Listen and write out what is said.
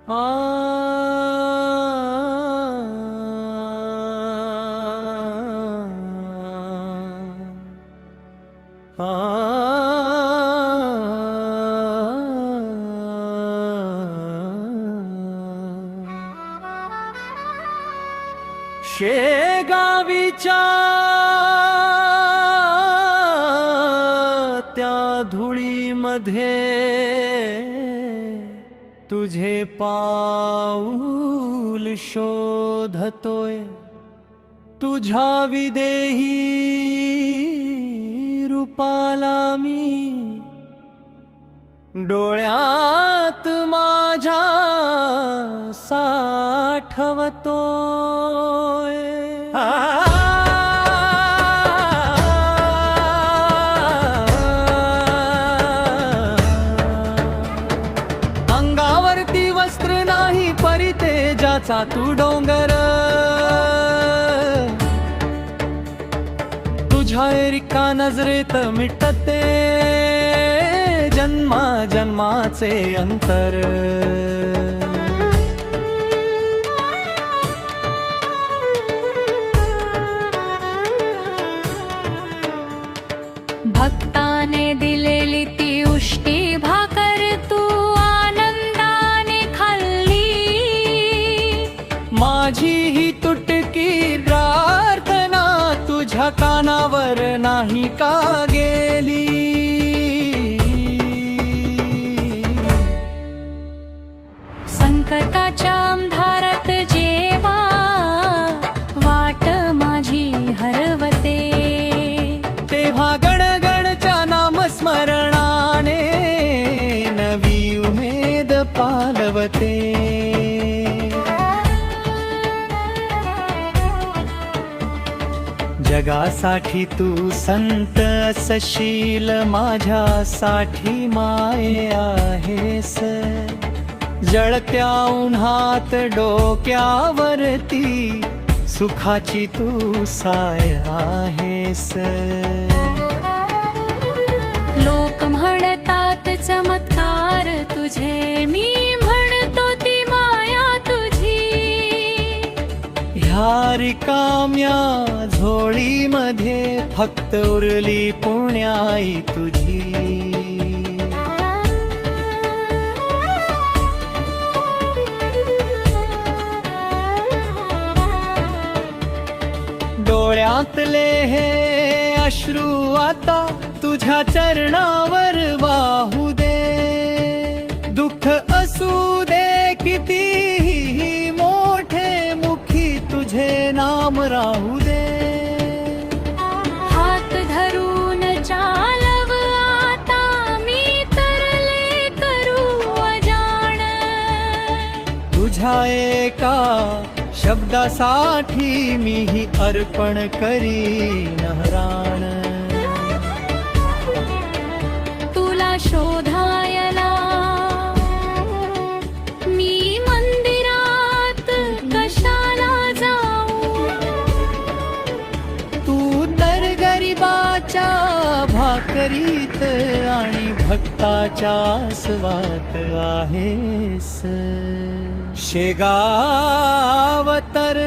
आ शेगावीच्या त्या धुळीमध्ये तुझे पाऊल शोधतोय, तुझ्या विदेही रूपाला मी डोळ्यात माझ्या साठवतोय। अंगावरती वस्त्र नाही परितेजाचा तू डोंगर, तुझ्या एका नजरेत मिटते जन्मा जन्माचे अंतर। भक्ताने दिलेली ती उष्टी भाकर तू आनंदाने खाल्ली, माझी ही तुटकी प्रार्थना तुझ्या कानावर नाही का गेली। संकटाच्या अंधारात जेव्हा वाट माझी हरवते, तेव्हा गणगणच्या नामस्मरणाने नवी उमेद पालवते। जगासाठी तू संत असशील, माझ्यासाठी माये आहेस। जळत्या उन्हात डोक्यावरती सुखाची तू साय आहेस। लोक म्हणतात चमत्कार तुझे, मी म्हणतो ती माया तुझी। ह्या रिकाम्या झोळीमध्ये फक्त उरली पुण्याई तुझी। डोळ्यातले हे अश्रू आता तुझ्या चरणावर वाहू दे। दुःख असू दे कितीही मोठे, मुखी तुझे नाम राहू दे। हात धरून चालव आता मी तरले करू अजाण, तुझ्या एका शब्दासाठी मीही अर्पण करीन हराण। तुला शोधायला मी मंदिरात कशाला जाऊ, तू तर गरिबाच्या भाकरीत आणि भक्ताच्या स्वात आहेस। शेगाव तर